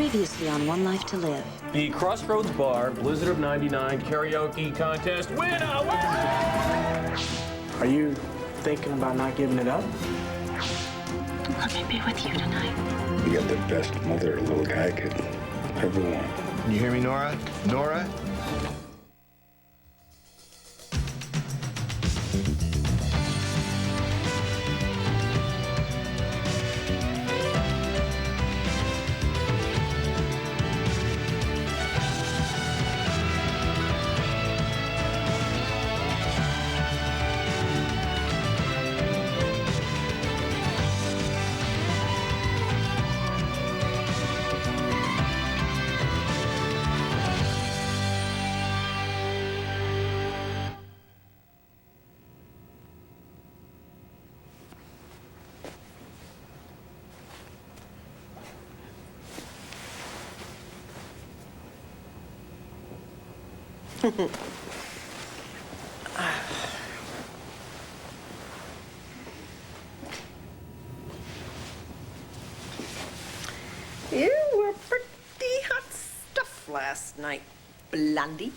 Previously on One Life to Live. The Crossroads Bar Blizzard of '99 karaoke contest winner! Are you thinking about not giving it up? Let me be with you tonight. You got the best mother a little guy could ever want. You hear me, Nora? Nora? You were pretty hot stuff last night, Blondie.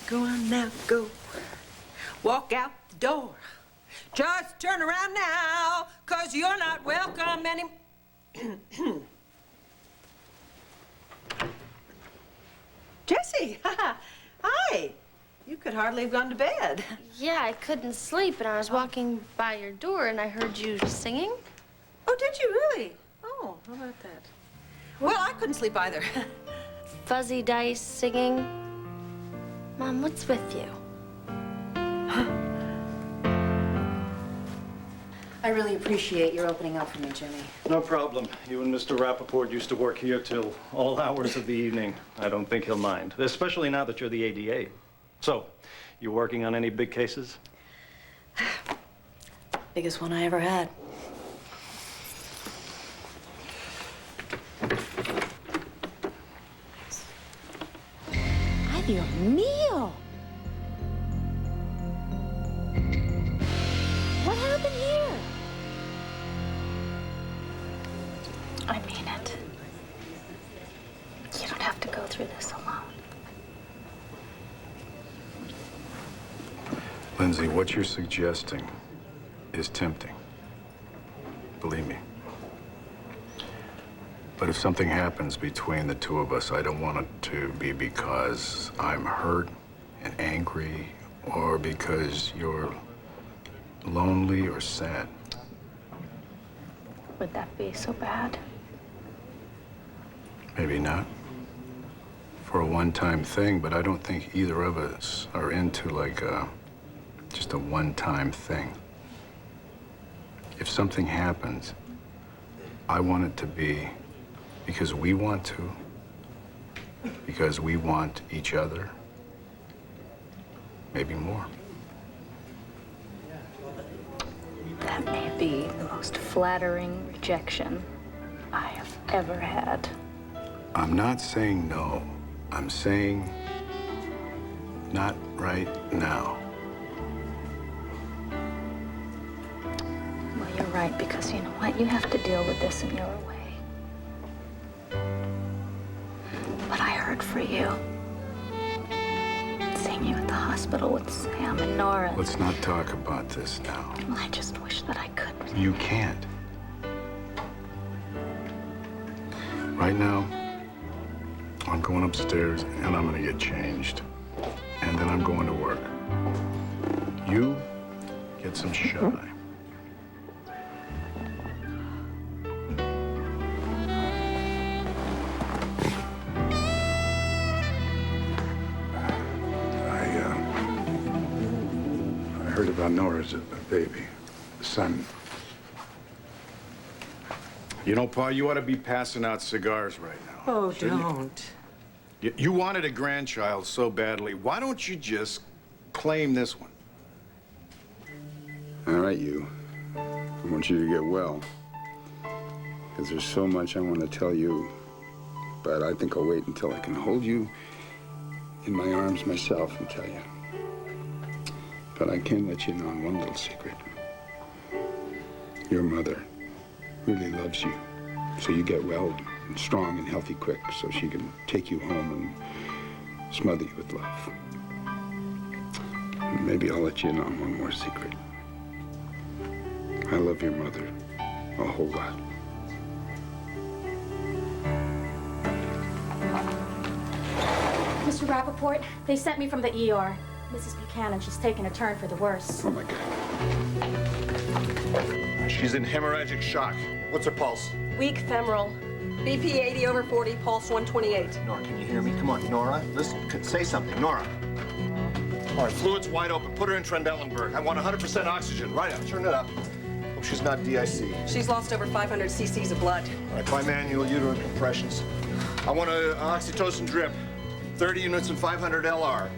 Go on now, go. Walk out the door. Just turn around now, 'cause you're not welcome anymore. Jessie, hi. You could hardly have gone to bed. Yeah, I couldn't sleep, and I was walking by your door, and I heard you singing. Oh, did you really? Oh, how about that? Well, I couldn't sleep either. Fuzzy Dice singing. Mom, what's with you? I really appreciate your opening up for me, Jimmy. No problem. You and Mr. Rappaport used to work here till all hours of the evening. I don't think he'll mind, especially now that you're the ADA. So, you working on any big cases? Biggest one I ever had. Ay, Dios mío! What happened here? I mean it. You don't have to go through this alone. Lindsay, what you're suggesting is tempting. Believe me. But if something happens between the two of us, I don't want it to be because I'm hurt and angry or because you're lonely or sad. Would that be so bad? Maybe not. For a one-time thing, but I don't think either of us are into like just a one-time thing. If something happens, I want it to be because we want to, because we want each other, maybe more. That may be the most flattering rejection I have ever had. I'm not saying no. I'm saying not right now. Well, you're right, because you know what? You have to deal with this in your way. But I heard for you. Seeing you at the hospital with Sam and Nora. Let's not talk about this now. Well, I just wish that I could. You can't. Right now, I'm going upstairs and I'm gonna get changed. And then I'm going to work. You get some shut eye. I heard about Nora's baby, son. You know, Pa, you ought to be passing out cigars right now. Oh, shouldn't don't. You wanted a grandchild so badly. Why don't you just claim this one? All right, you. I want you to get well. Because there's so much I want to tell you. But I think I'll wait until I can hold you in my arms myself and tell you. But I can let you know one little secret. Your mother really loves you. So you get well and strong and healthy quick so she can take you home and smother you with love. And maybe I'll let you in on one more secret. I love your mother a whole lot. Mr. Rappaport, they sent me from the ER. Mrs. Buchanan, she's taking a turn for the worse. Oh, my God. She's in hemorrhagic shock. What's her pulse? Weak femoral. BP 80 over 40, pulse 128. Nora, can you hear me? Come on, Nora. Listen, say something. Nora. All right, fluid's wide open. Put her in Trendelenburg. I want 100% oxygen. Right up. Turn it up. Hope she's not DIC. She's lost over 500 cc's of blood. All right, bimanual uterine compressions. I want an oxytocin drip. 30 units and 500 LR.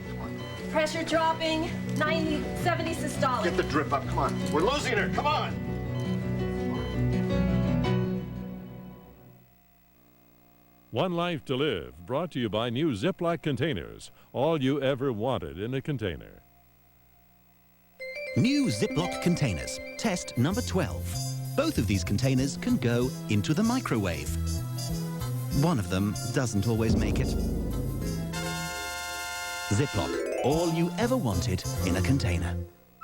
Pressure dropping, 90, 70 systolic. Get the drip up. Come on. We're losing her. Come on. One Life to Live, brought to you by new Ziploc containers. All you ever wanted in a container. New Ziploc containers. Test number 12. Both of these containers can go into the microwave. One of them doesn't always make it. Ziploc. All you ever wanted in a container.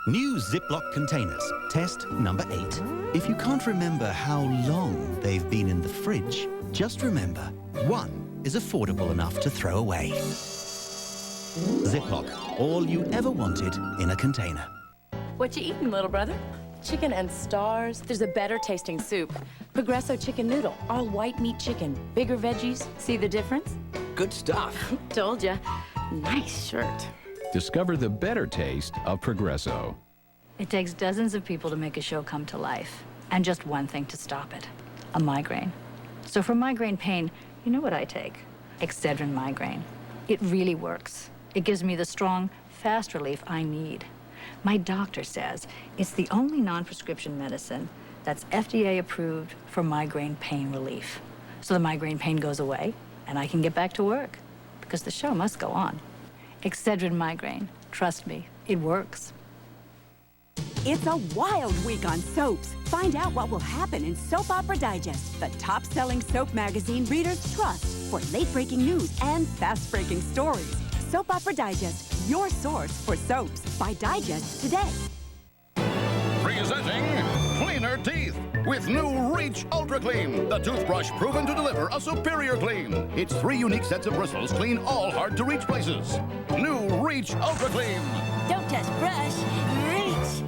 New Ziploc containers. Test number 8. If you can't remember how long they've been in the fridge, just remember, one is affordable enough to throw away. Ziploc. All you ever wanted in a container. What you eating, little brother? Chicken and stars. There's a better tasting soup. Progresso chicken noodle, all white meat chicken, bigger veggies. See the difference? Good stuff. Told ya. Nice shirt. Discover the better taste of Progresso. It takes dozens of people to make a show come to life, and just one thing to stop it, a migraine. So for migraine pain, you know what I take? Excedrin migraine. It really works. It gives me the strong, fast relief I need. My doctor says it's the only non-prescription medicine that's FDA approved for migraine pain relief. So the migraine pain goes away, and I can get back to work, because the show must go on. Excedrin migraine. Trust me, it works. It's a wild week on soaps. Find out what will happen in Soap Opera Digest, the top-selling soap magazine readers trust for late-breaking news and fast-breaking stories. Soap Opera Digest, your source for soaps. Buy Digest today. Presenting cleaner teeth with new Reach Ultra Clean, the toothbrush proven to deliver a superior clean. Its 3 unique sets of bristles clean all hard-to-reach places. New Reach Ultra Clean. Don't just brush, reach.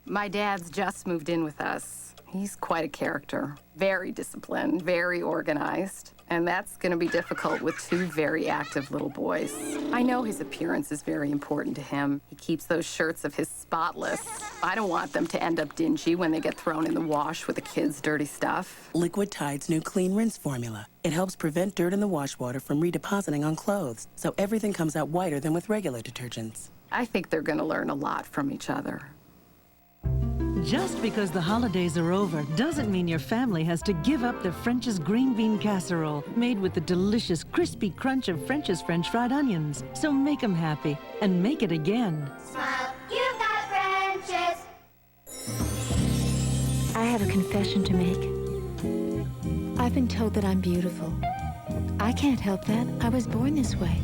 My dad's just moved in with us. He's quite a character. Very disciplined, very organized. And that's going to be difficult with 2 very active little boys. I know his appearance is very important to him. He keeps those shirts of his spotless. I don't want them to end up dingy when they get thrown in the wash with the kids' dirty stuff. Liquid Tide's new Clean Rinse formula. It helps prevent dirt in the wash water from redepositing on clothes, so everything comes out whiter than with regular detergents. I think they're going to learn a lot from each other. Just because the holidays are over doesn't mean your family has to give up their French's green bean casserole, made with the delicious crispy crunch of French's French fried onions. So make them happy, and make it again. Smile, you've got French's. I have a confession to make. I've been told that I'm beautiful. I can't help that. I was born this way.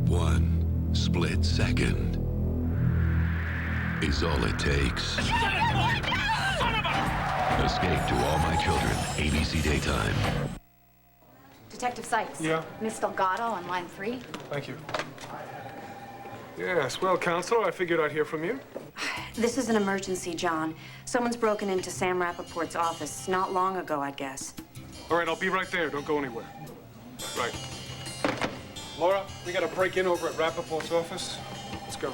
One split second is all it takes. Escape to All My Children, ABC Daytime. Detective Sykes. Yeah? Miss Delgado on line 3. Thank you. Yes, well, Counselor, I figured I'd hear from you. This is an emergency, John. Someone's broken into Sam Rappaport's office not long ago, I guess. All right, I'll be right there. Don't go anywhere. Right. Laura, we got a break-in over at Rappaport's office. Let's go.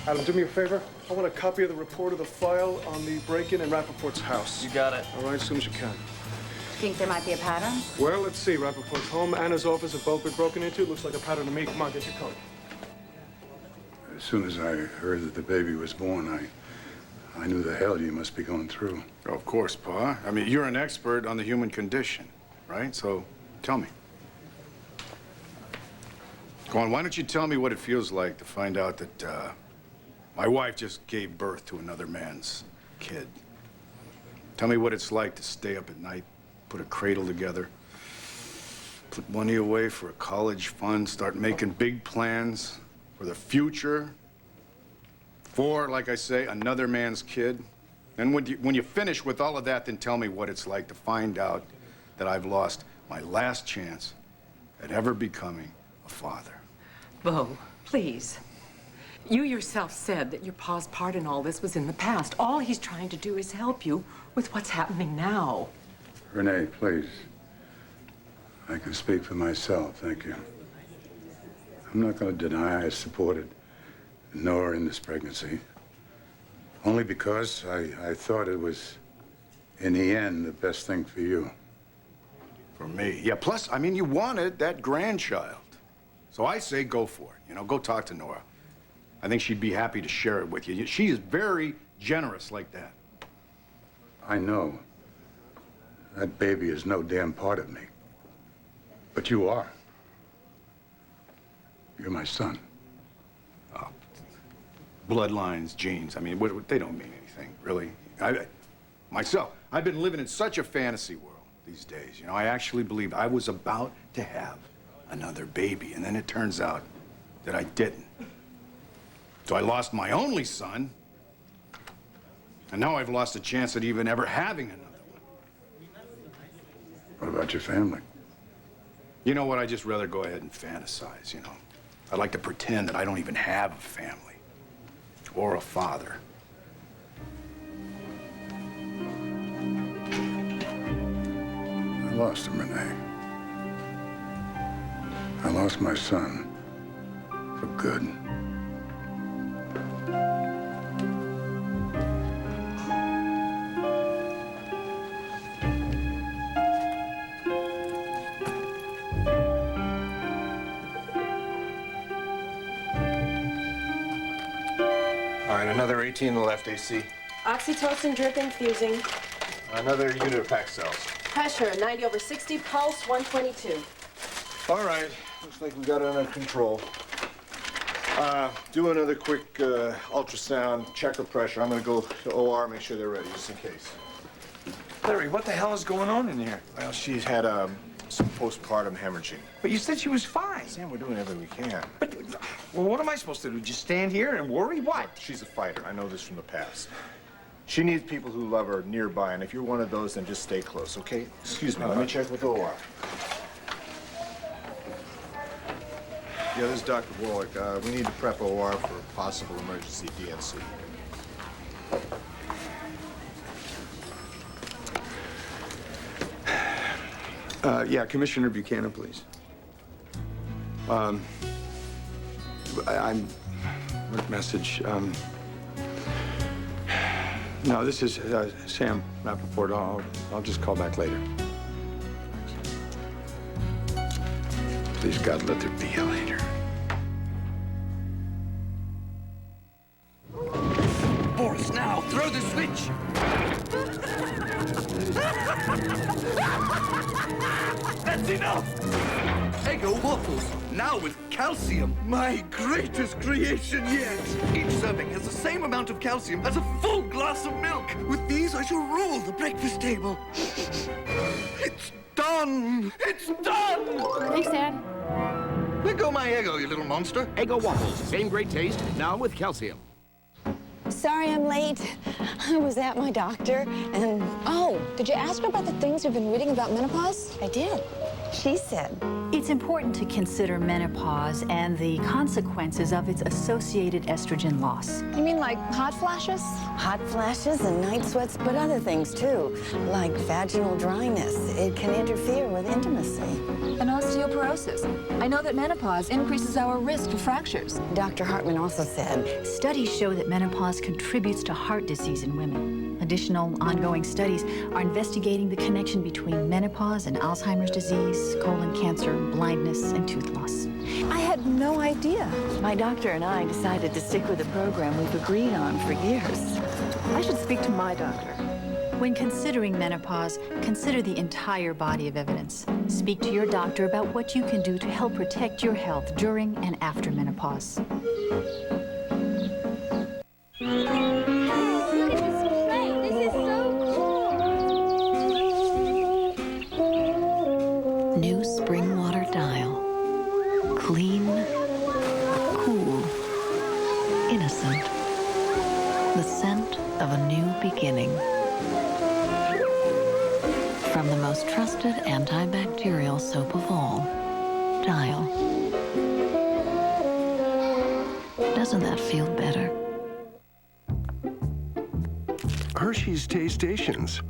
Adam, do me a favor. I want a copy of the report of the file on the break-in in Rappaport's house. You got it. All right, as soon as you can. Think there might be a pattern? Well, let's see. Rappaport's home and his office have both been broken into. Looks like a pattern to me. Come on, get your coat. As soon as I heard that the baby was born, I knew the hell you must be going through. Oh, of course, Pa. I mean, you're an expert on the human condition, right? So, tell me. Go on, why don't you tell me what it feels like to find out that, my wife just gave birth to another man's kid. Tell me what it's like to stay up at night put a cradle together, put money away for a college fund, start making big plans for the future, for, like I say, another man's kid. And when you finish with all of that, then tell me what it's like to find out that I've lost my last chance at ever becoming a father. Bo, please. You yourself said that your pa's part in all this was in the past. All he's trying to do is help you with what's happening now. Renee, please. I can speak for myself, thank you. I'm not going to deny I supported Nora in this pregnancy. Only because I thought it was, in the end, the best thing for you. For me. Yeah, plus, I mean, you wanted that grandchild. So I say go for it. You know, go talk to Nora. I think she'd be happy to share it with you. She is very generous like that. I know. That baby is no damn part of me. But you are. You're my son. Oh. Bloodlines, genes, I mean, they don't mean anything, really. Myself, I've been living in such a fantasy world these days. You know, I actually believed I was about to have another baby, and then it turns out that I didn't. So I lost my only son, and now I've lost a chance at even ever having another one. What about your family? You know what? I'd just rather go ahead and fantasize, you know. I'd like to pretend that I don't even have a family or a father. I lost him, Renee. I lost my son for good. All right, another 18 on the left AC. Oxytocin drip infusing. Another unit of pack cells. Pressure 90/60, pulse 122. All right, looks like we got it under control. Do another quick ultrasound, check her pressure. I'm gonna go to OR, make sure they're ready, just in case. Larry, what the hell is going on in here? Well, she's had some postpartum hemorrhaging. But you said she was fine. Sam, we're doing everything we can. But, well, what am I supposed to do? Just stand here and worry? What? She's a fighter. I know this from the past. She needs people who love her nearby, and if you're one of those, then just stay close, okay? Excuse me, let me check with OR. Yeah, this is Dr. Warwick. We need to prep OR for a possible emergency DNC. Yeah, Commissioner Buchanan, please. What message? No, this is Sam Rappaport. I'll just call back later. Please, God, let there be a later. Boris, now, throw the switch! That's enough! Eggo waffles, now with calcium. My greatest creation yet. Each serving has the same amount of calcium as a full glass of milk. With these, I shall rule the breakfast table. It's done! It's done! Thanks, Dad. Let go my Eggo, you little monster. Eggo waffles, same great taste, now with calcium. Sorry I'm late. I was at my doctor, and... Oh, did you ask her about the things we've been reading about menopause? I did. She said... It's important to consider menopause and the consequences of its associated estrogen loss. You mean like hot flashes? Hot flashes and night sweats, but other things too, like vaginal dryness. It can interfere with intimacy. And osteoporosis. I know that menopause increases our risk for fractures. Dr. Hartman also said... Studies show that menopause contributes to heart disease in women. Additional ongoing studies are investigating the connection between menopause and Alzheimer's disease, colon cancer, blindness, and tooth loss. I had no idea. My doctor and I decided to stick with a program we've agreed on for years. I should speak to my doctor. When considering menopause, consider the entire body of evidence. Speak to your doctor about what you can do to help protect your health during and after menopause. of a new beginning. From the most trusted antibacterial soap of all, Dial. Doesn't that feel better? Hershey's Taste Stations.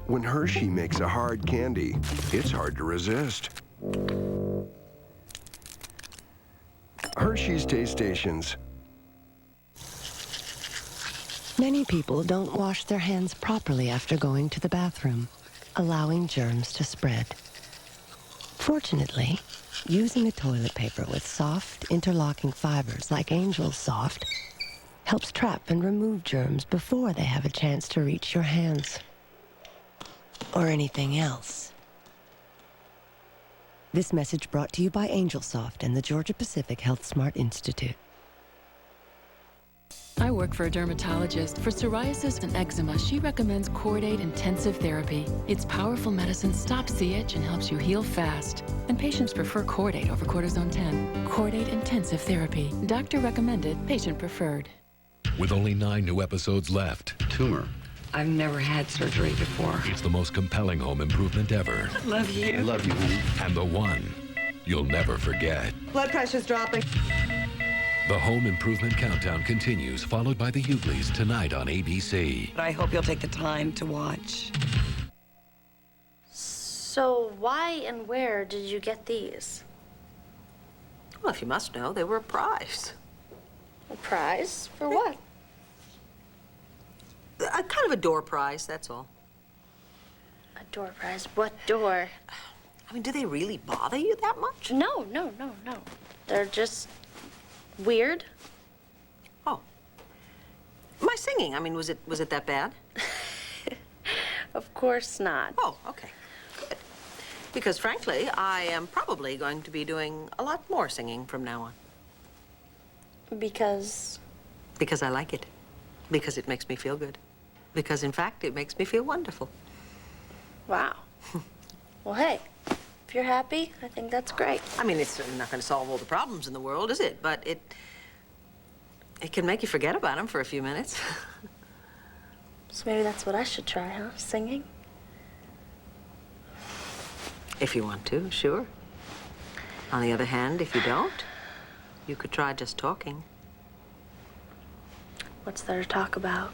When Hershey makes a hard candy, it's hard to resist. Hershey's Taste Stations. Many people don't wash their hands properly after going to the bathroom, allowing germs to spread. Fortunately, using a toilet paper with soft, interlocking fibers like Angel Soft helps trap and remove germs before they have a chance to reach your hands. Or anything else. This message brought to you by Angel Soft and the Georgia Pacific Health Smart Institute. I work for a dermatologist. For psoriasis and eczema, she recommends Cordate Intensive Therapy. Its powerful medicine stops the itch and helps you heal fast. And patients prefer Cordate over Cortisone 10. Cordate Intensive Therapy. Doctor recommended, patient preferred. With only 9 new episodes left. Tumor. I've never had surgery before. It's the most compelling home improvement ever. Love you. I love you, honey. And the one you'll never forget. Blood pressure's dropping. The Home Improvement Countdown continues, followed by the Hugleys tonight on ABC. I hope you'll take the time to watch. So why and where did you get these? Well, if you must know, they were a prize. A prize? For what? A kind of a door prize, that's all. A door prize? What door? I mean, do they really bother you that much? No. They're just weird. Oh. My singing, I mean, was it that bad? Of course not. Oh, okay. Good. Because frankly, I am probably going to be doing a lot more singing from now on. Because? Because I like it. Because it makes me feel good. Because, in fact, it makes me feel wonderful. Wow. Well, hey, if you're happy, I think that's great. I mean, it's not going to solve all the problems in the world, is it? But it can make you forget about them for a few minutes. So maybe that's what I should try, huh? Singing? If you want to, sure. On the other hand, if you don't, you could try just talking. What's there to talk about?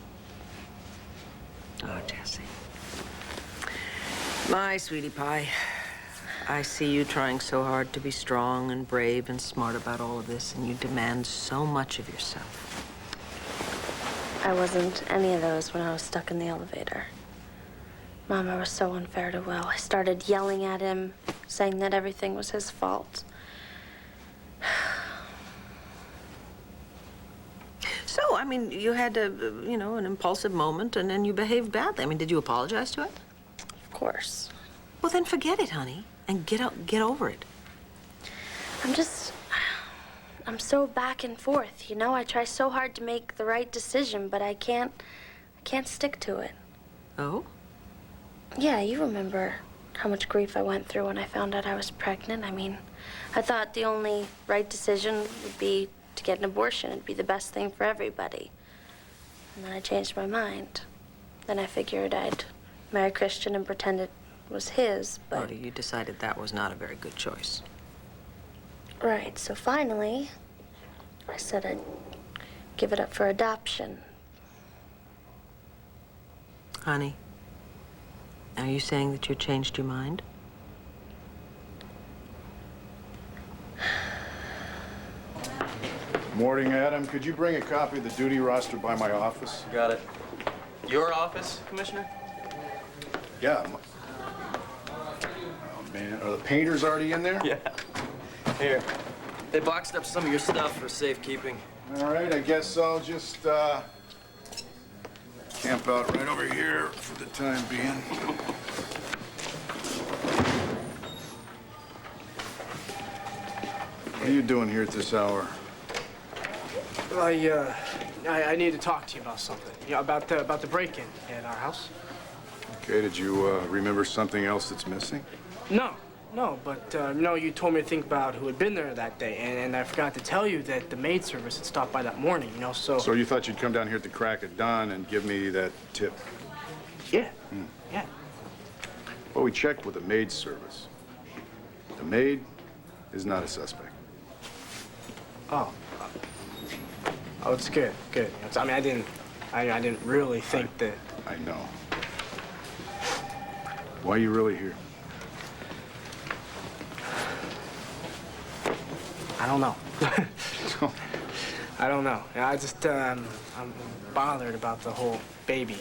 Oh, Jessie. My sweetie pie. I see you trying so hard to be strong and brave and smart about all of this, and you demand so much of yourself. I wasn't any of those when I was stuck in the elevator. Mama was so unfair to Will. I started yelling at him, saying that everything was his fault. So, I mean, you had an impulsive moment, and then you behaved badly. I mean, did you apologize to it? Of course. Well, then forget it, honey, and get over it. I'm so back and forth, you know? I try so hard to make the right decision, but I can't stick to it. Oh? Yeah, you remember how much grief I went through when I found out I was pregnant. I mean, I thought the only right decision would be to get an abortion. It'd be the best thing for everybody. And then I changed my mind. Then I figured I'd marry Christian and pretend it was his, but... Oh, you decided that was not a very good choice. Right, so finally, I said I'd give it up for adoption. Honey, are you saying that you changed your mind? Morning, Adam. Could you bring a copy of the duty roster by my office? Got it. Your office, Commissioner? Yeah. Oh, man. Are the painters already in there? Yeah. Here. They boxed up some of your stuff for safekeeping. All right, I guess I'll just camp out right over here for the time being. What are you doing here at this hour? I need to talk to you about something. Yeah, about the break-in at our house. Okay, did you remember something else that's missing? No, No, but, no, you told me to think about who had been there that day, and I forgot to tell you that the maid service had stopped by that morning, you know, so... So you thought you'd come down here at the crack of dawn and give me that tip? Yeah, yeah. Well, we checked with the maid service. The maid is not a suspect. Oh. Oh, it's good, good. I mean, I didn't really think that... I know. Why are you really here? I don't know. I don't know. I just, I'm bothered about the whole baby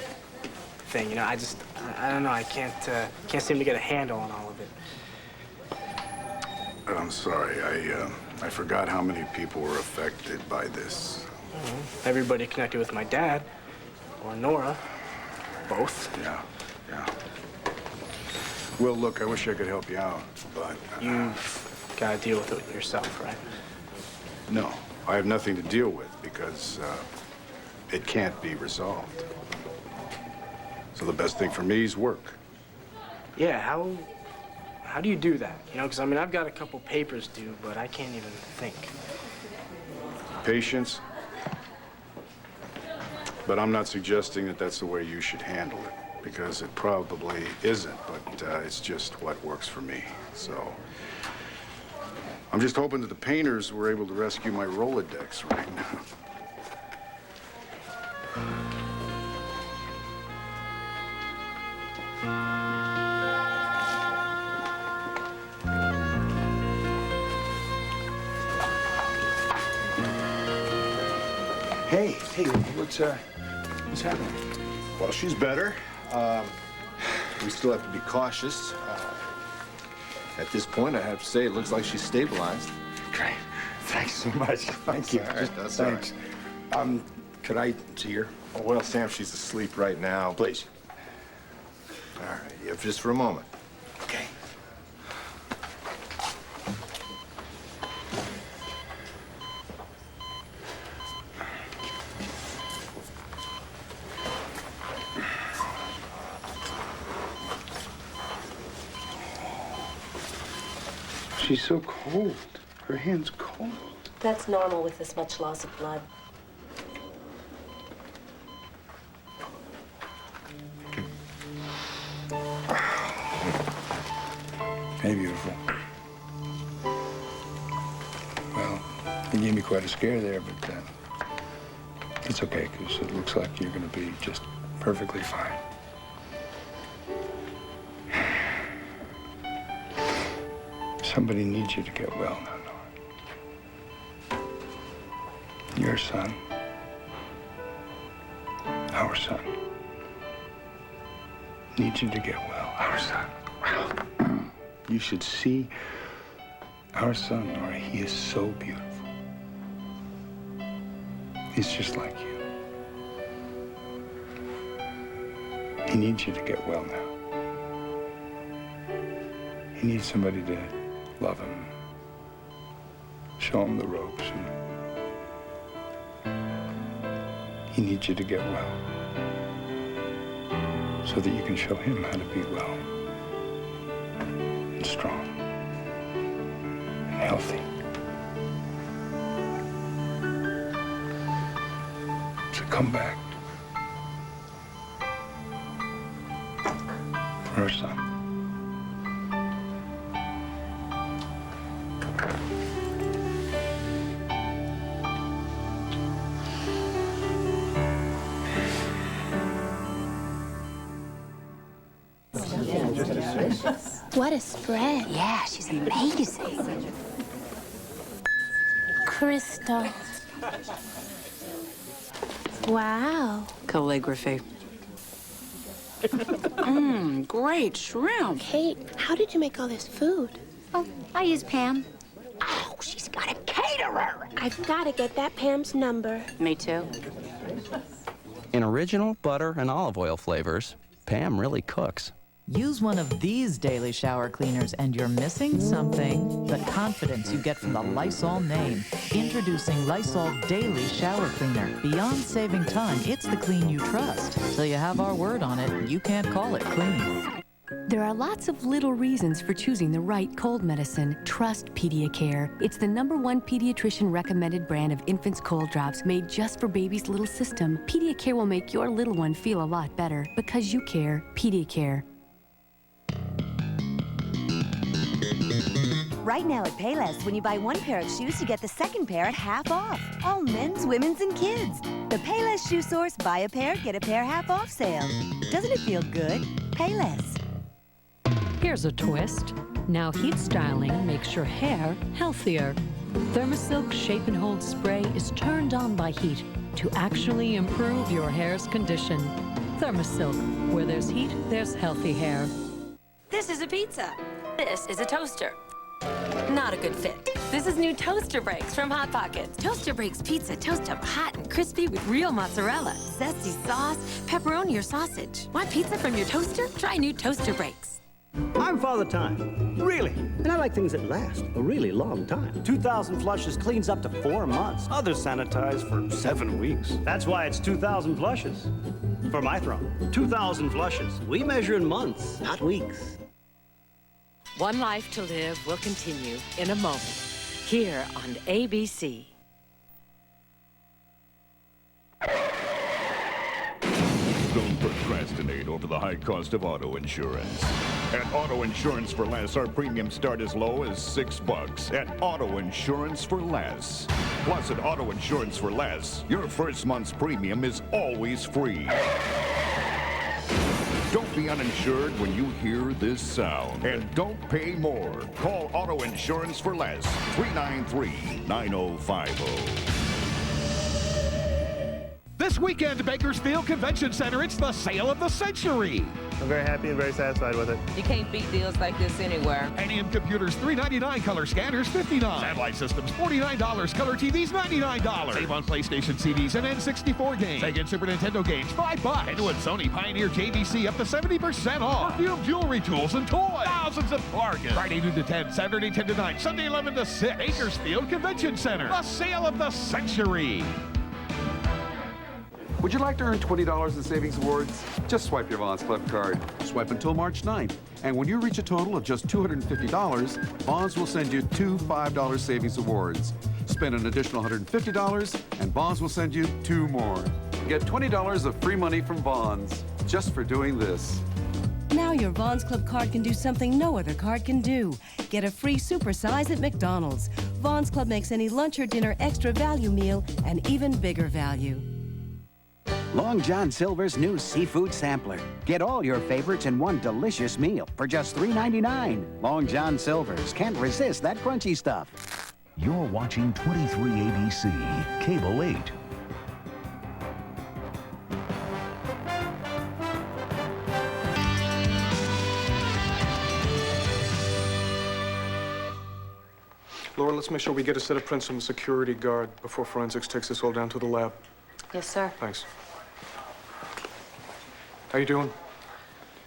thing, you know? I don't know. I can't seem to get a handle on all of it. I'm sorry. I forgot how many people were affected by this. Everybody connected with my dad, or Nora, both. Yeah. Well, look, I wish I could help you out, but... You've got to deal with it yourself, right? No, I have nothing to deal with because it can't be resolved. So the best thing for me is work. Yeah, how do you do that? You know, because, I mean, I've got a couple papers due, but I can't even think. Patience. But I'm not suggesting that that's the way you should handle it, because it probably isn't, but it's just what works for me. So I'm just hoping that the painters were able to rescue my Rolodex right now. Hey, what's happening? Well, she's better. We still have to be cautious. At this point, I have to say, it looks like she's stabilized. Great. Thanks so much. Thank you. All right, that's Thanks. all right. Could I see her? Oh, well, Sam, she's asleep right now. Please. All right, yeah, just for a moment. Okay. She's so cold. Her hand's cold. That's normal with this much loss of blood. Hey, beautiful. Well, you gave me quite a scare there, but it's okay, because it looks like you're going to be just perfectly fine. Somebody needs you to get well now, Nora. Your son. Our son. Needs you to get well. Our son. You should see our son, Nora. He is so beautiful. He's just like you. He needs you to get well now. He needs somebody to love him, show him the ropes, and he needs you to get well so that you can show him how to be well and strong and healthy. So come back for our son. What a spread. Yeah, she's amazing. Crystal. Wow. Calligraphy. Great shrimp. Kate, how did you make all this food? Oh, I use Pam. Oh, she's got a caterer. I've got to get that Pam's number. Me too. In original butter and olive oil flavors, Pam really cooks. Use one of these daily shower cleaners and you're missing something. The confidence you get from the Lysol name. Introducing Lysol Daily Shower Cleaner. Beyond saving time, it's the clean you trust. Till you have our word on it, you can't call it clean. There are lots of little reasons for choosing the right cold medicine. Trust Pediacare. It's the #1 pediatrician-recommended brand of infant's cold drops made just for baby's little system. Pediacare will make your little one feel a lot better because you care. Pediacare. Right now at Payless, when you buy one pair of shoes, you get the second pair at half off. All men's, women's, and kids. The Payless Shoe Source buy a pair, get a pair half off sale. Doesn't it feel good? Payless. Here's a twist. Now heat styling makes your hair healthier. Thermosilk Shape and Hold Spray is turned on by heat to actually improve your hair's condition. Thermosilk, where there's heat, there's healthy hair. This is a pizza. This is a toaster. Not a good fit. This is new Toaster Breaks from Hot Pockets. Toaster Breaks pizza toast up hot and crispy with real mozzarella, zesty sauce, pepperoni, or sausage. Want pizza from your toaster? Try new Toaster Breaks. I'm Father Time. Really. And I like things that last a really long time. 2,000 flushes cleans up to 4 months. Others sanitize for 7 weeks. That's why it's 2,000 flushes. For my throne, 2,000 flushes. We measure in months, not weeks. One Life to Live will continue in a moment here on ABC. Don't procrastinate over the high cost of auto insurance. At Auto Insurance for Less, our premiums start as low as $6. At Auto Insurance for Less. Plus, at Auto Insurance for Less, your first month's premium is always free. Don't be uninsured when you hear this sound. And don't pay more. Call Auto Insurance for Less. 393-9050. This weekend at Bakersfield Convention Center, it's the sale of the century. I'm very happy and very satisfied with it. You can't beat deals like this anywhere. Pentium computers, $399. Color scanners, $59. Satellite systems, $49. Color TVs, $99. Save on PlayStation CDs and N64 games. Sega and Super Nintendo games, $5. And with Sony Pioneer JVC up to 70% off. Perfume, jewelry, tools, and toys. Thousands of bargains. Friday 2 to 10, Saturday 10 to 9, Sunday 11 to 6. Bakersfield Convention Center, the sale of the century. Would you like to earn $20 in savings awards? Just swipe your Vons Club card. Swipe until March 9th. And when you reach a total of just $250, Vons will send you 2 $5 savings awards. Spend an additional $150, and Vons will send you 2 more. Get $20 of free money from Vons just for doing this. Now your Vons Club card can do something no other card can do. Get a free supersize at McDonald's. Vons Club makes any lunch or dinner extra value meal an even bigger value. Long John Silver's new seafood sampler. Get all your favorites in one delicious meal for just $3.99. Long John Silver's can't resist that crunchy stuff. You're watching 23 ABC, Cable 8. Laura, let's make sure we get a set of prints from the security guard before forensics takes this all down to the lab. Yes, sir. Thanks. How you doing?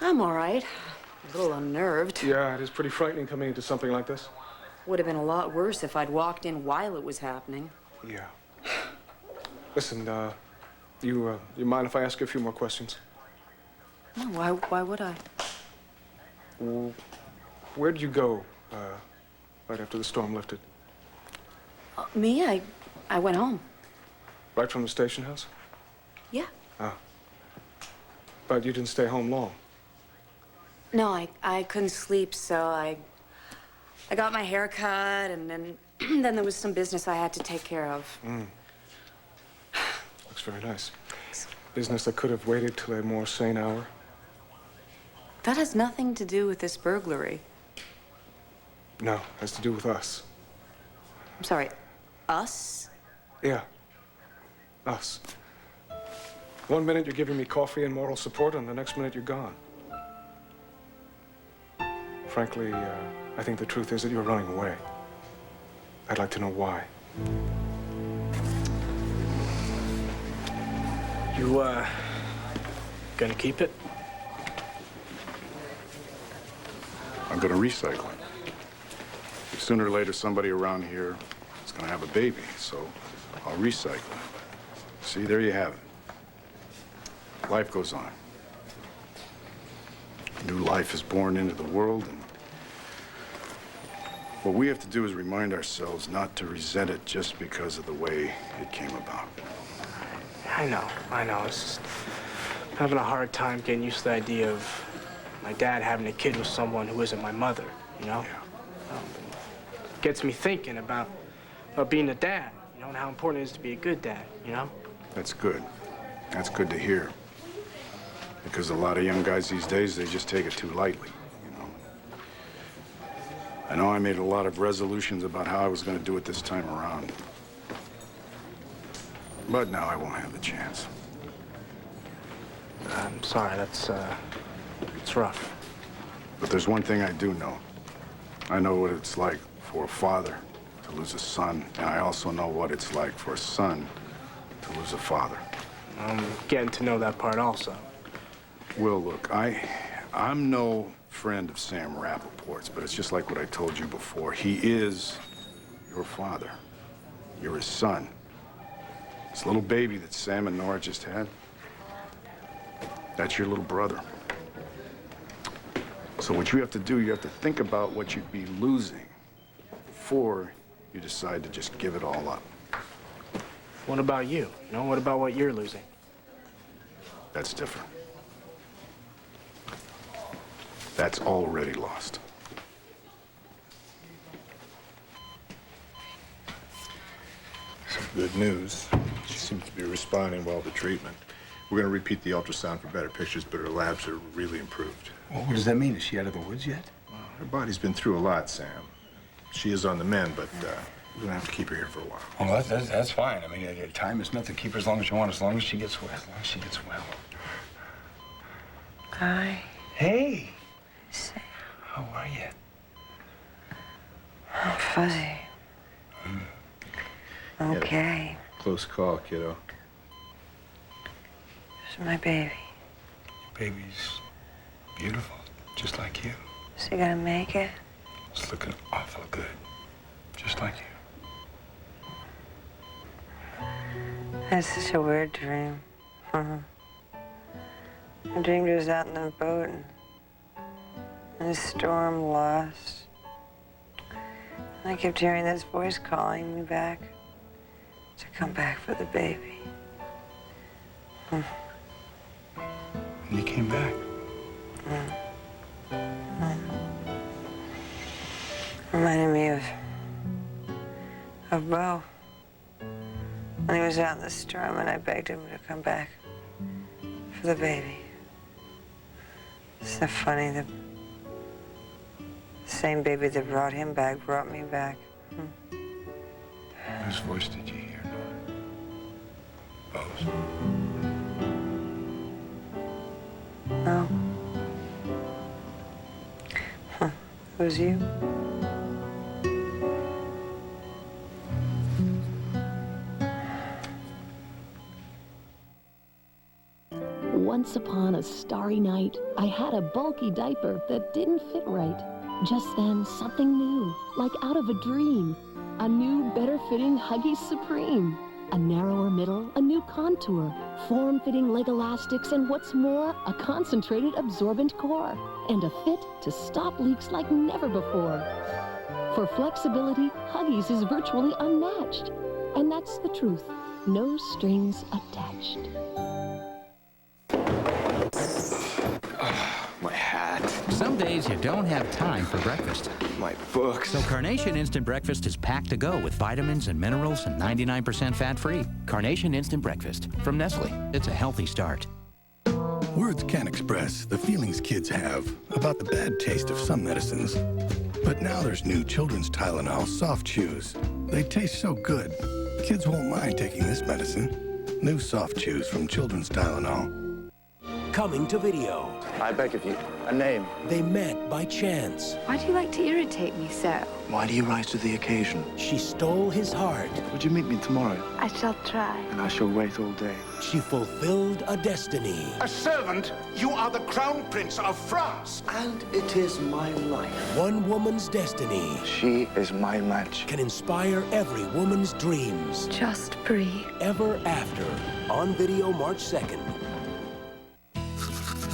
I'm all right. A little unnerved. Yeah, it is pretty frightening coming into something like this. Would have been a lot worse if I'd walked in while it was happening. Yeah. Listen, you mind if I ask you a few more questions? No, why would I? Well, where did you go right after the storm lifted? Me? I went home. Right from the station house? Yeah. Ah. But you didn't stay home long. No, I couldn't sleep, so I got my hair cut, and then then there was some business I had to take care of. Looks very nice. Business that could have waited till a more sane hour. That has nothing to do with this burglary. No, it has to do with us. I'm sorry, us? Yeah. Us. 1 minute you're giving me coffee and moral support, and the next minute you're gone. Frankly, I think the truth is that you're running away. I'd like to know why. You, gonna keep it? I'm gonna recycle it. Sooner or later, somebody around here is gonna have a baby, so I'll recycle it. See, there you have it. Life goes on. New life is born into the world, and what we have to do is remind ourselves not to resent it just because of the way it came about. I know. It's just I'm having a hard time getting used to the idea of my dad having a kid with someone who isn't my mother, you know? Yeah. It gets me thinking about being a dad, you know, and how important it is to be a good dad, you know? That's good. That's good to hear. Because a lot of young guys these days, they just take it too lightly, you know? I know I made a lot of resolutions about how I was going to do it this time around. But now I won't have the chance. I'm sorry, it's rough. But there's one thing I do know. I know what it's like for a father to lose a son, and I also know what it's like for a son to lose a father. I'm getting to know that part also. Well, look, I'm no friend of Sam Rappaport's, but it's just like what I told you before. He is your father. You're his son. This little baby that Sam and Nora just had, that's your little brother. So what you have to do, you have to think about what you'd be losing before you decide to just give it all up. What about you? You know, what about what you're losing? That's different. That's already lost. Some good news. She seems to be responding well to treatment. We're going to repeat the ultrasound for better pictures, but her labs are really improved. Well, what does that mean? Is she out of the woods yet? Well, her body's been through a lot, Sam. She is on the mend, but we're going to have to keep her here for a while. Well, that's fine. I mean, time is nothing. Keep her as long as you want, as long as she gets well. As long as she gets well. Hi. Hey. Sam. How are you? I'm fuzzy. Okay. Close call, kiddo. This is my baby. Baby's beautiful, just like you. Is he gonna make it? It's looking awful good, just like you. I had such a weird dream. I dreamed I was out in the boat and the storm lost. And I kept hearing this voice calling me back to come back for the baby. And you came back. Reminded me of Bo. When he was out in the storm and I begged him to come back for the baby. It's so funny, the same baby that brought him back brought me back. Whose voice did you hear? Bo's? No. Huh. It was you? Once upon a starry night, I had a bulky diaper that didn't fit right. Just then, something new, like out of a dream. A new, better-fitting Huggies Supreme. A narrower middle, a new contour, form-fitting leg elastics, and what's more, a concentrated absorbent core. And a fit to stop leaks like never before. For flexibility, Huggies is virtually unmatched. And that's the truth. No strings attached. My hat. Some days you don't have time for breakfast. My books. So Carnation Instant Breakfast is packed to go with vitamins and minerals and 99% fat-free. Carnation Instant Breakfast from Nestle. It's a healthy start. Words can't express the feelings kids have about the bad taste of some medicines. But now there's new children's Tylenol soft chews. They taste so good, kids won't mind taking this medicine. New soft chews from children's Tylenol. Coming to video. I beg of you, a name. They met by chance. Why do you like to irritate me so? Why do you rise to the occasion? She stole his heart. Would you meet me tomorrow? I shall try. And I shall wait all day. She fulfilled a destiny. A servant, you are the crown prince of France. And it is my life. One woman's destiny. She is my match. Can inspire every woman's dreams. Just breathe. Ever After. On video March 2nd.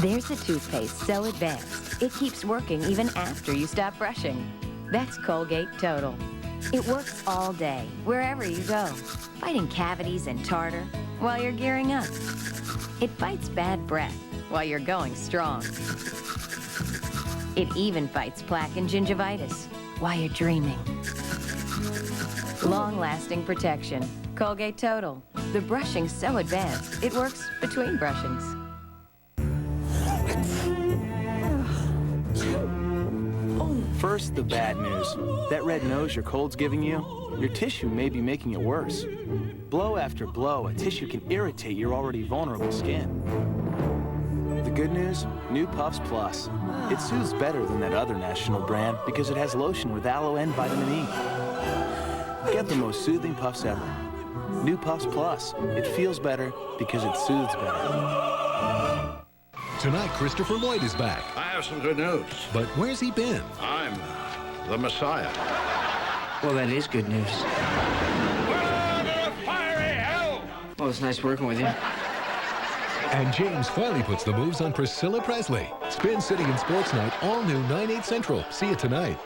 There's a toothpaste so advanced, it keeps working even after you stop brushing. That's Colgate Total. It works all day, wherever you go, fighting cavities and tartar while you're gearing up. It fights bad breath while you're going strong. It even fights plaque and gingivitis while you're dreaming. Long-lasting protection. Colgate Total. The brushing's so advanced, it works between brushings. First, the bad news. That red nose your cold's giving you, your tissue may be making it worse. Blow after blow, a tissue can irritate your already vulnerable skin. The good news? New Puffs Plus. It soothes better than that other national brand because it has lotion with aloe and vitamin E. Get the most soothing puffs ever. New Puffs Plus. It feels better because it soothes better. Tonight, Christopher Lloyd is back. I have some good news. But where's he been? I'm the Messiah. Well, that is good news. Well, it's nice working with you. And James finally puts the moves on Priscilla Presley. Spin City and Sports Night, all new 9/8 Central. See it tonight.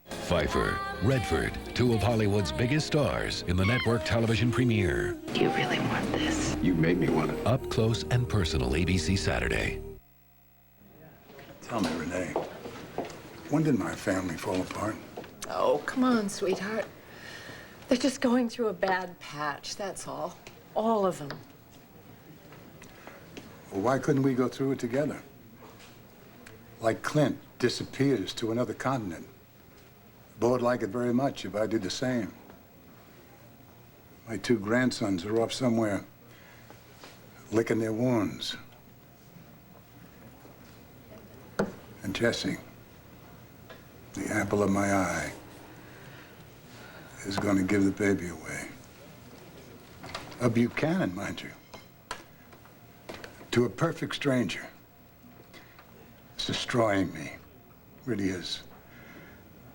Pfeiffer, Redford, two of Hollywood's biggest stars in the network television premiere. Do you really want this? You made me want it. Up close and personal, ABC Saturday. Tell me, Renee, when did my family fall apart? Oh, come on, sweetheart. They're just going through a bad patch, that's all. All of them. Well, why couldn't we go through it together? Like Clint disappears to another continent. Bo would like it very much if I did the same. My two grandsons are off somewhere licking their wounds. And Jesse, the apple of my eye, is going to give the baby away. A Buchanan, mind you. To a perfect stranger. It's destroying me. Really is.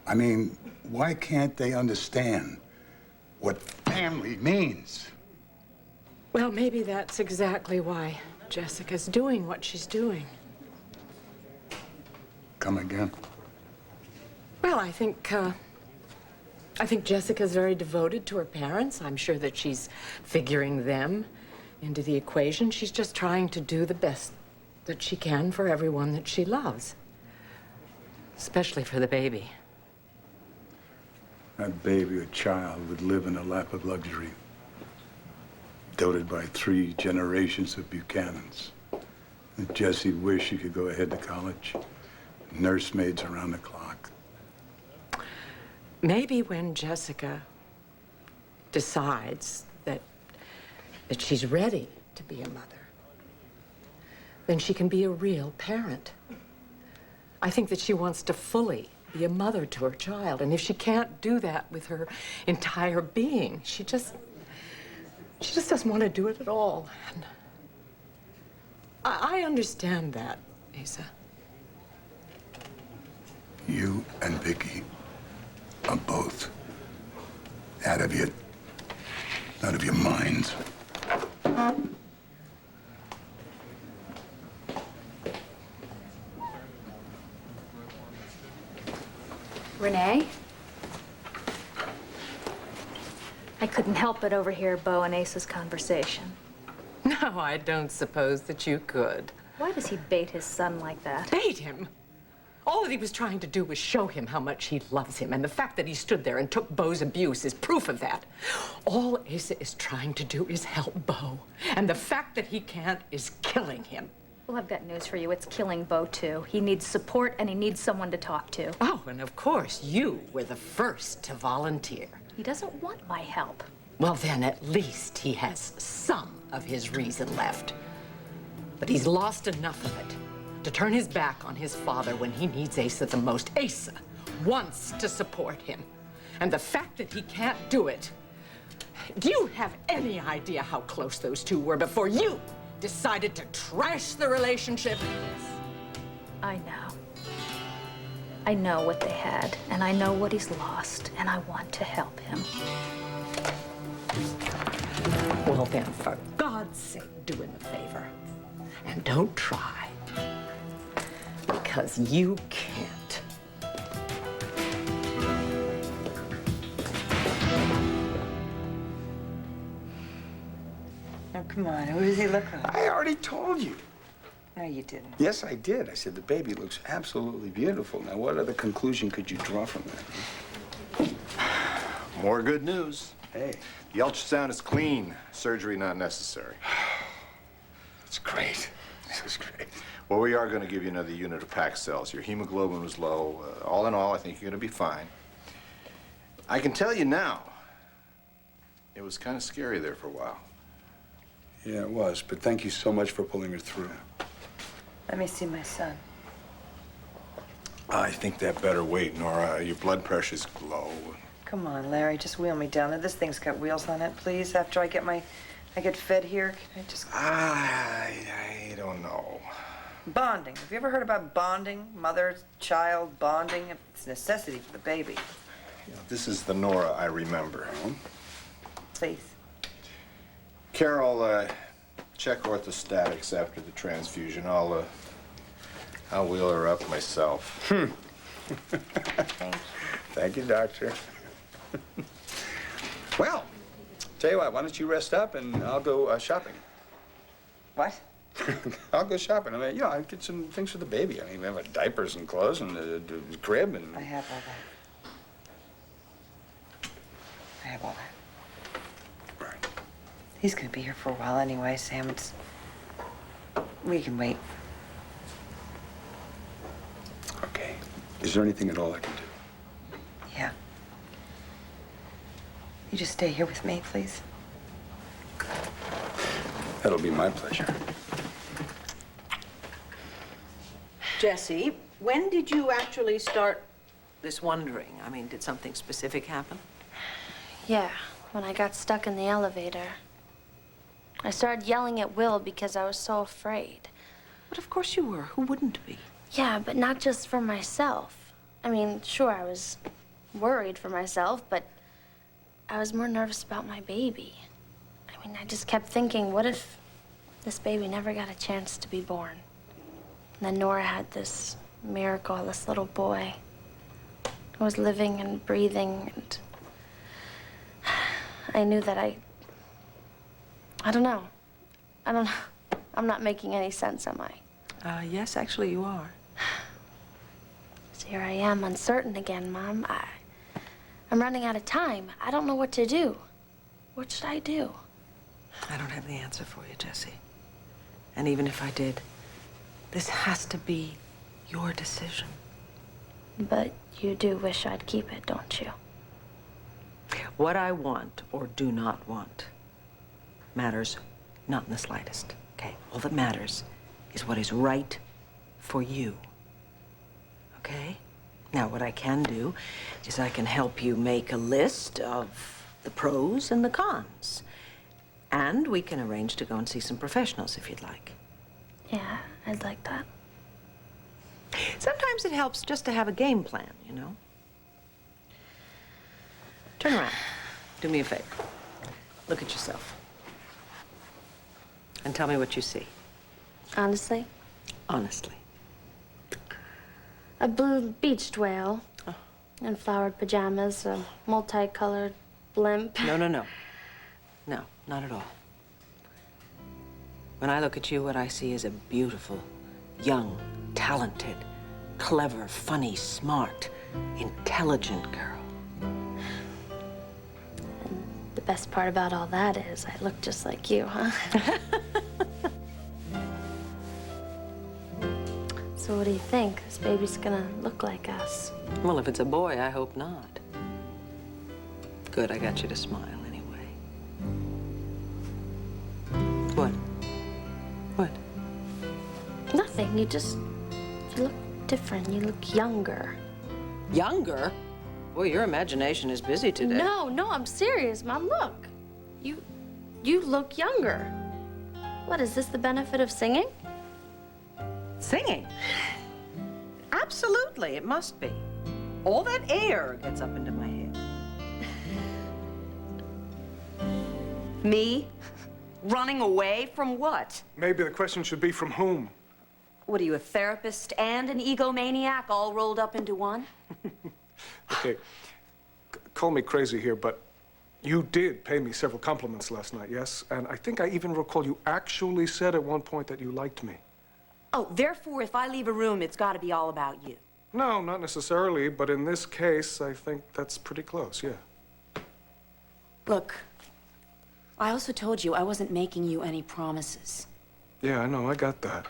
I mean, why can't they understand what family means? Well, maybe that's exactly why Jessica's doing what she's doing. Come again? Well, I think Jessica's very devoted to her parents. I'm sure that she's figuring them into the equation. She's just trying to do the best that she can for everyone that she loves. Especially for the baby. That baby or child would live in a lap of luxury, doted by 3 generations of Buchanans. And Jessie wished she could go ahead to college. Nursemaids around the clock. Maybe when Jessica decides that she's ready to be a mother, then she can be a real parent. I think that she wants to fully be a mother to her child, and if she can't do that with her entire being, she just doesn't want to do it at all. And I understand that, Asa. You and Vicky are both out of your minds. Renee? I couldn't help but overhear Bo and Asa's conversation. No, I don't suppose that you could. Why does he bait his son like that? Bait him? All that he was trying to do was show him how much he loves him, and the fact that he stood there and took Bo's abuse is proof of that. All Asa is trying to do is help Bo, and the fact that he can't is killing him. Well, I've got news for you. It's killing Bo, too. He needs support, and he needs someone to talk to. Oh, and of course, you were the first to volunteer. He doesn't want my help. Well, then at least he has some of his reason left. But he's lost enough of it to turn his back on his father when he needs Asa the most. Asa wants to support him. And the fact that he can't do it, do you have any idea how close those two were before you decided to trash the relationship? Yes, I know. I know what they had, and I know what he's lost, and I want to help him. Well, then, for God's sake, do him a favor. And don't try Because you can't. Oh, come on. Who does he look like? I already told you. No, you didn't. Yes, I did. I said the baby looks absolutely beautiful. Now, what other conclusion could you draw from that? More good news. Hey. The ultrasound is clean. Surgery not necessary. It's great. This is great. Well, we are going to give you another unit of packed cells. Your hemoglobin was low. All in all, I think you're going to be fine. I can tell you now, it was kind of scary there for a while. Yeah, it was. But thank you so much for pulling her through. Let me see my son. I think that better wait, Nora. Your blood pressure's low. Come on, Larry, just wheel me down. This thing's got wheels on it, please. After I get fed here, can I just... I don't know. Bonding. Have you ever heard about bonding? Mother-child bonding? It's a necessity for the baby. You know, this is the Nora I remember. Please. Carol, check orthostatics after the transfusion. I'll wheel her up myself. Thank you. Thank you, doctor. Well, tell you what, why don't you rest up and I'll go shopping. What? I'll go shopping. I mean, you know, I'll get some things for the baby. I mean, we have diapers and clothes and the crib and... I have all that. Right. He's gonna be here for a while anyway, Sam. We can wait. Okay. Is there anything at all I can do? Yeah. You just stay here with me, please. That'll be my pleasure. Jessie, when did you actually start this wondering? I mean, did something specific happen? Yeah, when I got stuck in the elevator. I started yelling at Will because I was so afraid. But of course you were. Who wouldn't be? Yeah, but not just for myself. I mean, sure, I was worried for myself, but I was more nervous about my baby. I mean, I just kept thinking, what if this baby never got a chance to be born? And then Nora had this miracle, this little boy who was living and breathing, and I knew that I don't know. I'm not making any sense, am I? Yes, actually you are. So here I am, uncertain again, Mom. I'm running out of time. I don't know what to do. What should I do? I don't have the answer for you, Jessie. And even if I did, this has to be your decision. But you do wish I'd keep it, don't you? What I want or do not want matters not in the slightest, okay? All that matters is what is right for you, okay? Now, what I can do is I can help you make a list of the pros and the cons. And we can arrange to go and see some professionals if you'd like. Yeah, I'd like that. Sometimes it helps just to have a game plan, you know? Turn around. Do me a favor. Look at yourself. And tell me what you see. Honestly? Honestly. A blue beached whale in flowered pajamas, a multicolored blimp. No, no, no. No, not at all. When I look at you, what I see is a beautiful, young, talented, clever, funny, smart, intelligent girl. And the best part about all that is I look just like you, huh? So what do you think? This baby's gonna look like us? Well, if it's a boy, I hope not. Good, I got you to smile anyway. What? What? Nothing. You look different. You look younger. Younger? Boy, your imagination is busy today. No, I'm serious, Mom. Look. You look younger. What, is this the benefit of singing? Singing? Absolutely, it must be. All that air gets up into my head. Me? Running away from what? Maybe the question should be from whom? What are you, a therapist and an egomaniac all rolled up into one? Okay, call me crazy here, but you did pay me several compliments last night, yes? And I think I even recall you actually said at one point that you liked me. Oh, therefore, if I leave a room, it's got to be all about you. No, not necessarily, but in this case, I think that's pretty close, yeah. Look, I also told you I wasn't making you any promises. Yeah, I know, I got that.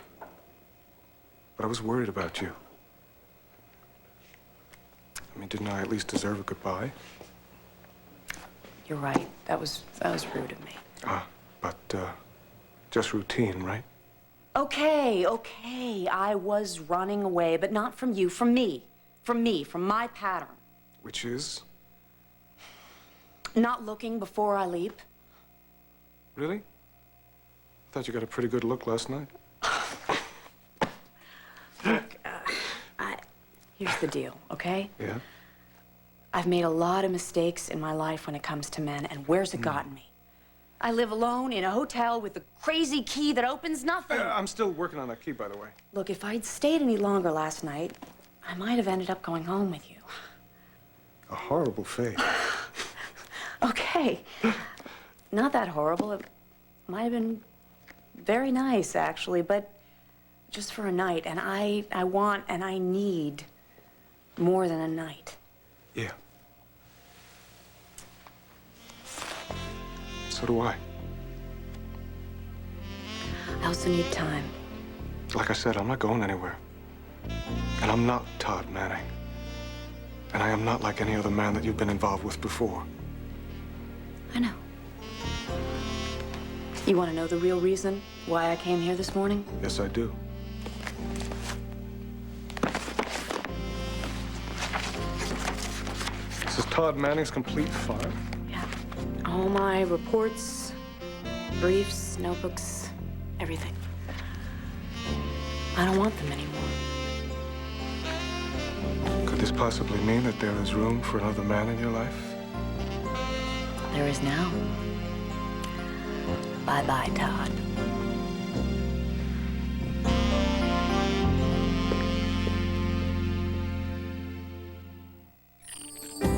But I was worried about you. I mean, didn't I at least deserve a goodbye? You're right. That was rude of me. But just routine, right? Okay. I was running away, but not from you, from me. From my pattern. Which is? Not looking before I leap. Really? I thought you got a pretty good look last night. Look, here's the deal, okay? Yeah? I've made a lot of mistakes in my life when it comes to men, and where's it gotten me? I live alone in a hotel with a crazy key that opens nothing. I'm still working on that key, by the way. Look, if I'd stayed any longer last night, I might have ended up going home with you. A horrible fate. Okay. Not that horrible. It might have been very nice, actually, but just for a night. And I want and I need more than a night. Yeah. So do I. I also need time. Like I said, I'm not going anywhere. And I'm not Todd Manning. And I am not like any other man that you've been involved with before. I know. You want to know the real reason why I came here this morning? Yes, I do. This is Todd Manning's complete file? Yeah. All my reports, briefs, notebooks, everything. I don't want them anymore. Could this possibly mean that there is room for another man in your life? There is now. Bye-bye, Todd.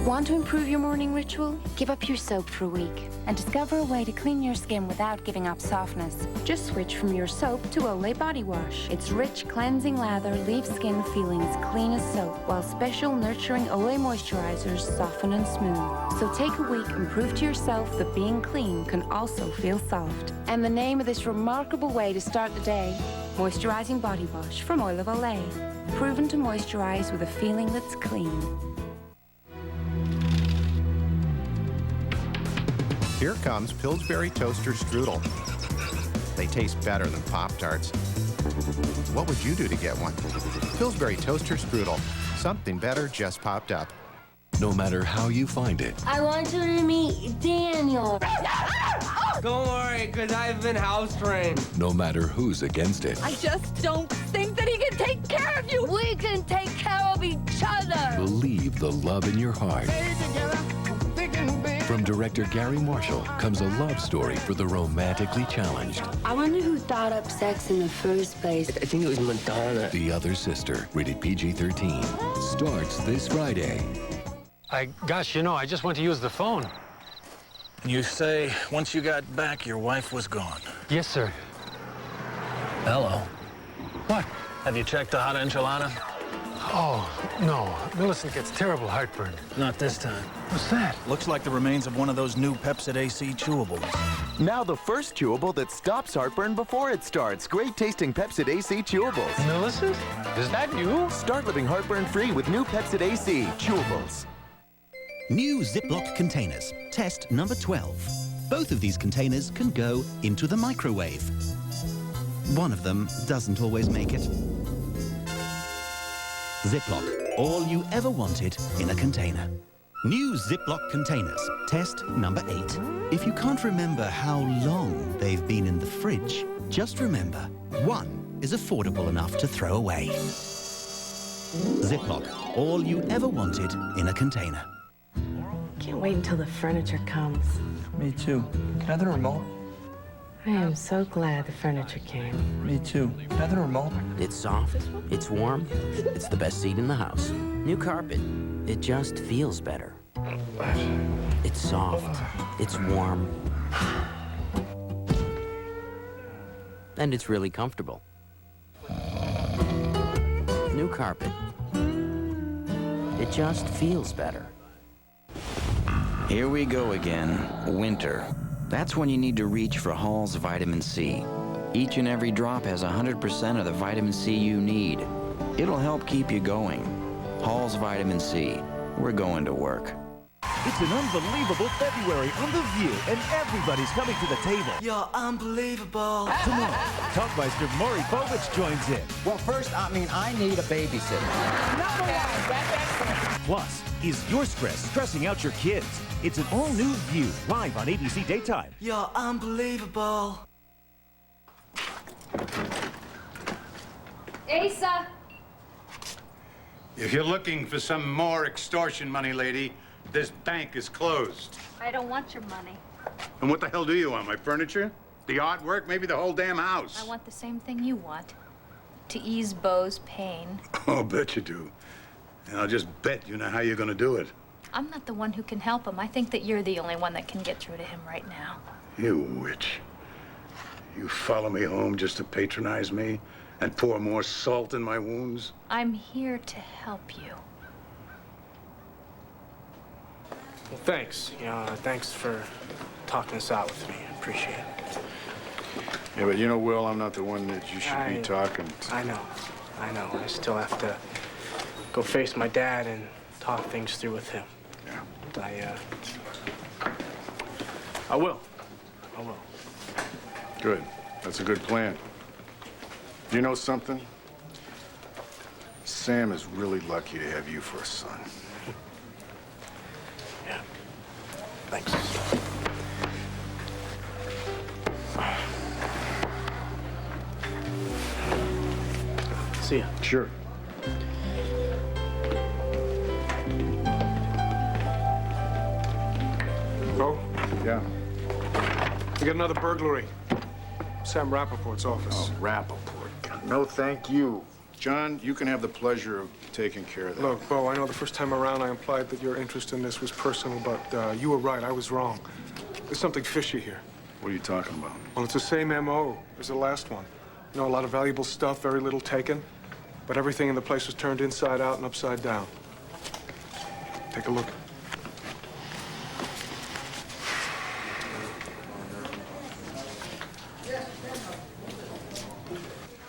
Want to improve your morning ritual? Give up your soap for a week and discover a way to clean your skin without giving up softness. Just switch from your soap to Oltl body wash. Its rich, cleansing lather leaves skin feeling as clean as soap, while special, nurturing Oltl moisturizers soften and smooth. So take a week and prove to yourself that being clean can also feel soft. And the name of this remarkable way to start the day, Moisturizing Body Wash from Oil of Olay. Proven to moisturize with a feeling that's clean. Here comes Pillsbury Toaster Strudel. They taste better than Pop-Tarts. What would you do to get one? Pillsbury Toaster Strudel. Something better just popped up. No matter how you find it. I want you to meet Daniel. Don't worry, because I've been house trained. No matter who's against it. I just don't think that he can take care of you. We can take care of each other. Believe the love in your heart. From director Gary Marshall comes a love story for the romantically challenged. I wonder who thought up sex in the first place. I think it was Madonna. The Other Sister, rated PG-13, starts this Friday. Gosh, you know, I just went to use the phone. You say once you got back, your wife was gone. Yes, sir. Hello. What? Have you checked the hot enchilada? Oh, no. Millicent gets terrible heartburn. Not this time. What's that? Looks like the remains of one of those new Pepsid AC chewables. Now the first chewable that stops heartburn before it starts. Great tasting Pepsid AC chewables. Millicent? Is that you? Start living heartburn-free with new Pepsid AC chewables. New Ziploc containers. Test number 12. Both of these containers can go into the microwave. One of them doesn't always make it. Ziploc, all you ever wanted in a container. New Ziploc containers. Test number 8. If you can't remember how long they've been in the fridge, just remember, one is affordable enough to throw away. Ziploc, all you ever wanted in a container. Can't wait until the furniture comes. Me too. Can I have the remote? I am so glad the furniture came. Me too. Have the remote? It's soft, it's warm, it's the best seat in the house. New carpet, it just feels better. It's soft, it's warm, and it's really comfortable. New carpet, it just feels better. Here we go again, winter. That's when you need to reach for Hall's Vitamin C. Each and every drop has 100% of the vitamin C you need. It'll help keep you going. Hall's Vitamin C. We're going to work. It's an unbelievable February on The View, and everybody's coming to the table. You're unbelievable. Tomorrow, Talkmeister Maury Povich joins in. Well, first, I need a babysitter. Number one. That's excellent. Plus, is your stress stressing out your kids? It's an all-new View, live on ABC Daytime. You're unbelievable. Asa! If you're looking for some more extortion money, lady, this bank is closed. I don't want your money. And what the hell do you want? My furniture? The artwork? Maybe the whole damn house? I want the same thing you want. To ease Beau's pain. Oh, bet you do. And I'll just bet you know how you're gonna do it. I'm not the one who can help him. I think that you're the only one that can get through to him right now. You witch. You follow me home just to patronize me and pour more salt in my wounds? I'm here to help you. Well, thanks. Thanks for talking this out with me. I appreciate it. Yeah, but you know, Will, I'm not the one that you should be talking to. I know. I still have to go face my dad and talk things through with him. Yeah. I will. Good. That's a good plan. You know something? Sam is really lucky to have you for a son. Yeah. Thanks. See ya. Sure. Oh? Yeah. We got another burglary. Sam Rappaport's office. Oh, Rappaport. No, thank you. John, you can have the pleasure of taking care of that. Look, Bo, I know the first time around I implied that your interest in this was personal, but you were right. I was wrong. There's something fishy here. What are you talking about? Well, it's the same M.O. as the last one. You know, a lot of valuable stuff, very little taken, but everything in the place was turned inside out and upside down. Take a look.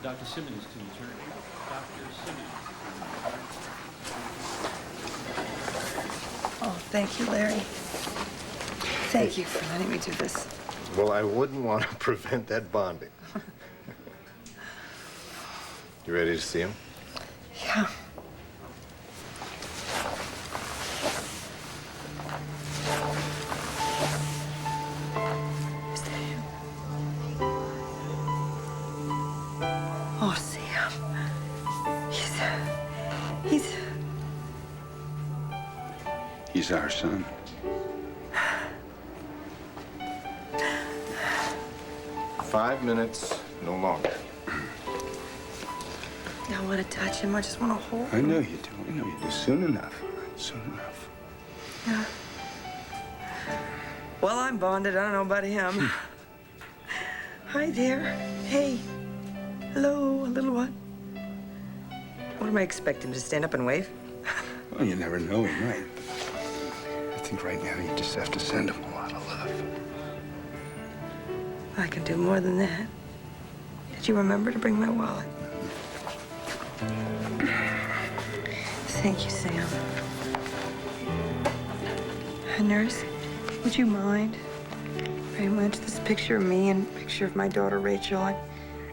Dr. Simmons to return. Dr. Simmons. Oh, thank you, Larry. Thank you for letting me do this. Well, I wouldn't want to prevent that bonding. You ready to see him? Yeah. Is that him? Oh, Sam. He's our son. Five minutes, no longer. I want to touch him. I just want to hold I him. know you do. I know you do. Soon enough. Soon enough. Yeah. Well, I'm bonded. I don't know about him. Hi there. Hey. Hello, little one. What am I expecting? To stand up and wave? Well, you never know. He might. I think right now you just have to send him a lot of love. I can do more than that. Did you remember to bring my wallet? Thank you, Sam. Nurse, would you mind very much this picture of me and picture of my daughter, Rachel? I'd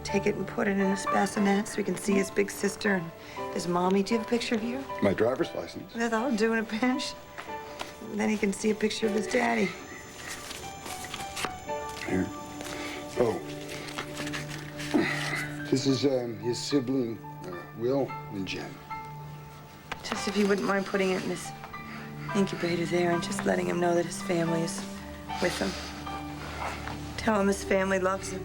take it and put it in his bassinet so we can see his big sister and his mommy. Do you have a picture of you? My driver's license. That'll do in a pinch. And then he can see a picture of his daddy. Here. Oh. This is his sibling, Will and Jen. Just if you wouldn't mind putting it in his incubator there and just letting him know that his family is with him. Tell him his family loves him.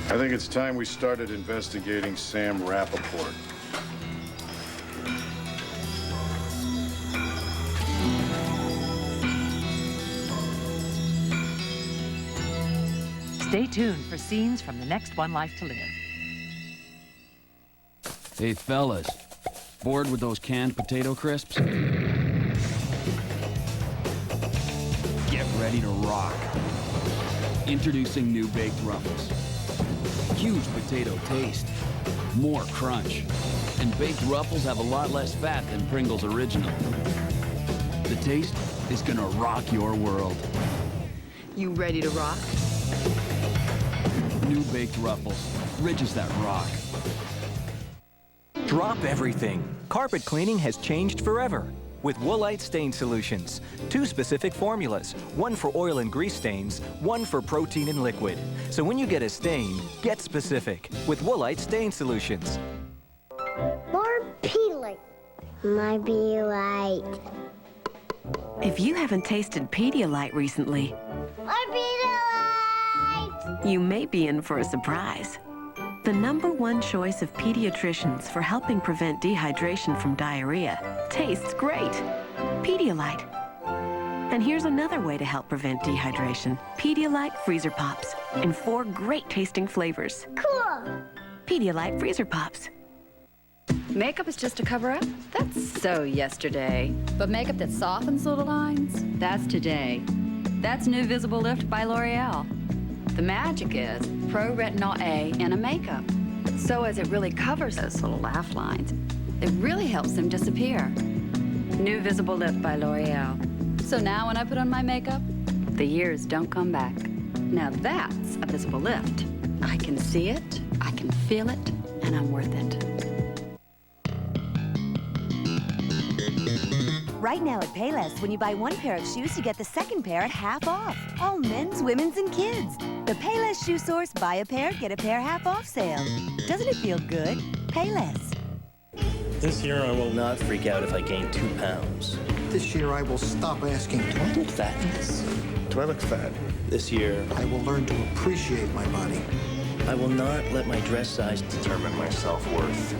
I think it's time we started investigating Sam Rappaport. Stay tuned for scenes from the next One Life to Live. Hey, fellas. Bored with those canned potato crisps? Get ready to rock. Introducing new baked Ruffles. Huge potato taste, more crunch, and baked Ruffles have a lot less fat than Pringles Original. The taste is gonna rock your world. You ready to rock? New baked Ruffles, rich as that rock. Drop everything. Carpet cleaning has changed forever. With Woolite Stain Solutions. 2 specific formulas. One for oil and grease stains, one for protein and liquid. So when you get a stain, get specific with Woolite Stain Solutions. More Pedialyte. My Pedialyte. If you haven't tasted Pedialyte recently, My Pedialyte! you may be in for a surprise. The #1 choice of pediatricians for helping prevent dehydration from diarrhea. Tastes great. Pedialyte. And here's another way to help prevent dehydration. Pedialyte Freezer Pops in 4 great tasting flavors. Cool! Pedialyte Freezer Pops. Makeup is just a cover-up? That's so yesterday. But makeup that softens little lines? That's today. That's new Visible Lift by L'Oreal. The magic is Pro Retinol A in a makeup. So as it really covers those little laugh lines, it really helps them disappear. New Visible Lift by L'Oreal. So now when I put on my makeup, the years don't come back. Now that's a visible lift. I can see it, I can feel it, and I'm worth it. Right now at Payless, when you buy 1 pair of shoes, you get the 2nd pair at half off. All men's, women's, and kids. The Payless Shoe Source buy a pair, get a pair half off sale. Doesn't it feel good? Payless. This year I will not freak out if I gain 2 pounds. This year I will stop asking, do I look fat? Do I look fat? This year I will learn to appreciate my body. I will not let my dress size determine my self-worth.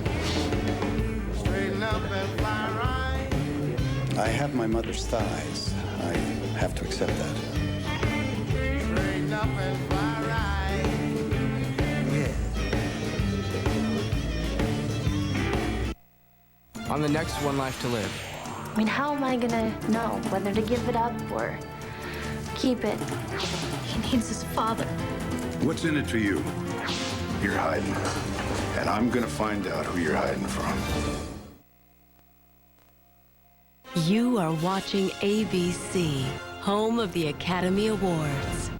Straighten up and fly right. I have my mother's thighs. I have to accept that. Straighten up and fly right. On the next One Life to Live. I mean, how am I gonna know whether to give it up or keep it? He needs his father. What's in it for you? You're hiding. And I'm gonna find out who you're hiding from. You are watching ABC, home of the Academy Awards.